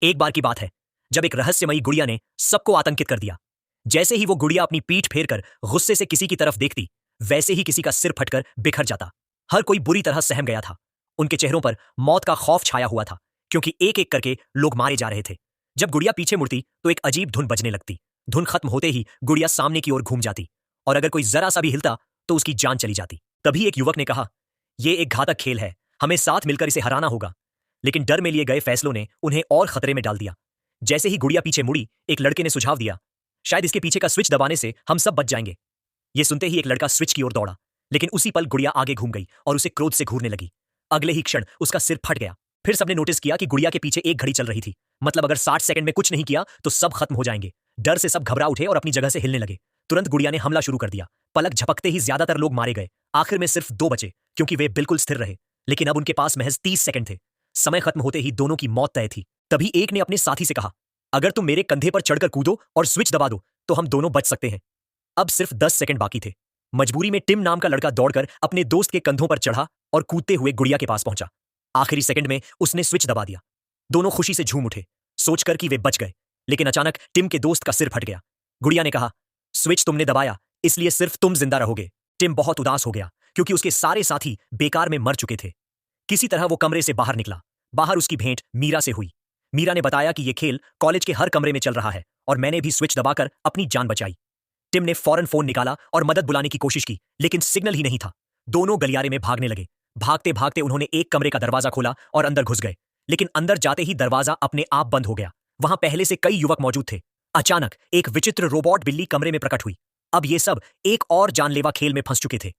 एक बार की बात है जब एक रहस्यमयी गुड़िया ने सबको आतंकित कर दिया। जैसे ही वो गुड़िया अपनी पीठ फेर कर गुस्से से किसी की तरफ देखती, वैसे ही किसी का सिर फटकर बिखर जाता। हर कोई बुरी तरह सहम गया था। उनके चेहरों पर मौत का खौफ छाया हुआ था, क्योंकि एक एक करके लोग मारे जा रहे थे। जब गुड़िया पीछे मुड़ती तो एक अजीब धुन बजने लगती। धुन खत्म होते ही गुड़िया सामने की ओर घूम जाती, और अगर कोई जरा सा भी हिलता तो उसकी जान चली जाती। तभी एक युवक ने कहा, यह एक घातक खेल है, हमें साथ मिलकर इसे हराना होगा। लेकिन डर में लिए गए फैसलों ने उन्हें और खतरे में डाल दिया। जैसे ही गुड़िया पीछे मुड़ी, एक लड़के ने सुझाव दिया, शायद इसके पीछे का स्विच दबाने से हम सब बच जाएंगे। ये सुनते ही एक लड़का स्विच की ओर दौड़ा, लेकिन उसी पल गुड़िया आगे घूम गई और उसे क्रोध से घूरने लगी। अगले ही क्षण उसका सिर फट गया। फिर सबने नोटिस किया कि गुड़िया के पीछे एक घड़ी चल रही थी। मतलब अगर 60 सेकंड में कुछ नहीं किया तो सब खत्म हो जाएंगे। डर से सब घबरा उठे और अपनी जगह से हिलने लगे। तुरंत गुड़िया ने हमला शुरू कर दिया। पलक झपकते ही ज्यादातर लोग मारे गए। आखिर में सिर्फ 2 बचे, क्योंकि वे बिल्कुल स्थिर रहे। लेकिन अब उनके पास महज 30 सेकंड थे। समय खत्म होते ही दोनों की मौत तय थी। तभी एक ने अपने साथी से कहा, अगर तुम मेरे कंधे पर चढ़कर कूदो और स्विच दबा दो तो हम दोनों बच सकते हैं। अब सिर्फ 10 सेकंड बाकी थे। मजबूरी में टिम नाम का लड़का दौड़कर अपने दोस्त के कंधों पर चढ़ा और कूदते हुए गुड़िया के पास पहुंचा। आखिरी सेकंड में उसने स्विच दबा दिया। दोनों खुशी से झूम उठे, सोचकर कि वे बच गए। लेकिन अचानक टिम के दोस्त का सिर फट गया। गुड़िया ने कहा, स्विच तुमने दबाया, इसलिए सिर्फ तुम जिंदा रहोगे। टिम बहुत उदास हो गया, क्योंकि उसके सारे साथी बेकार में मर चुके थे। किसी तरह वो कमरे से बाहर निकला। बाहर उसकी भेंट मीरा से हुई। मीरा ने बताया कि यह खेल कॉलेज के हर कमरे में चल रहा है और मैंने भी स्विच दबाकर अपनी जान बचाई। टिम ने फौरन फोन निकाला और मदद बुलाने की कोशिश की, लेकिन सिग्नल ही नहीं था। दोनों गलियारे में भागने लगे। भागते भागते उन्होंने एक कमरे का दरवाजा खोला और अंदर घुस गए। लेकिन अंदर जाते ही दरवाजा अपने आप बंद हो गया। वहां पहले से कई युवक मौजूद थे। अचानक एक विचित्र रोबोट बिल्ली कमरे में प्रकट हुई। अब ये सब एक और जानलेवा खेल में फंस चुके थे।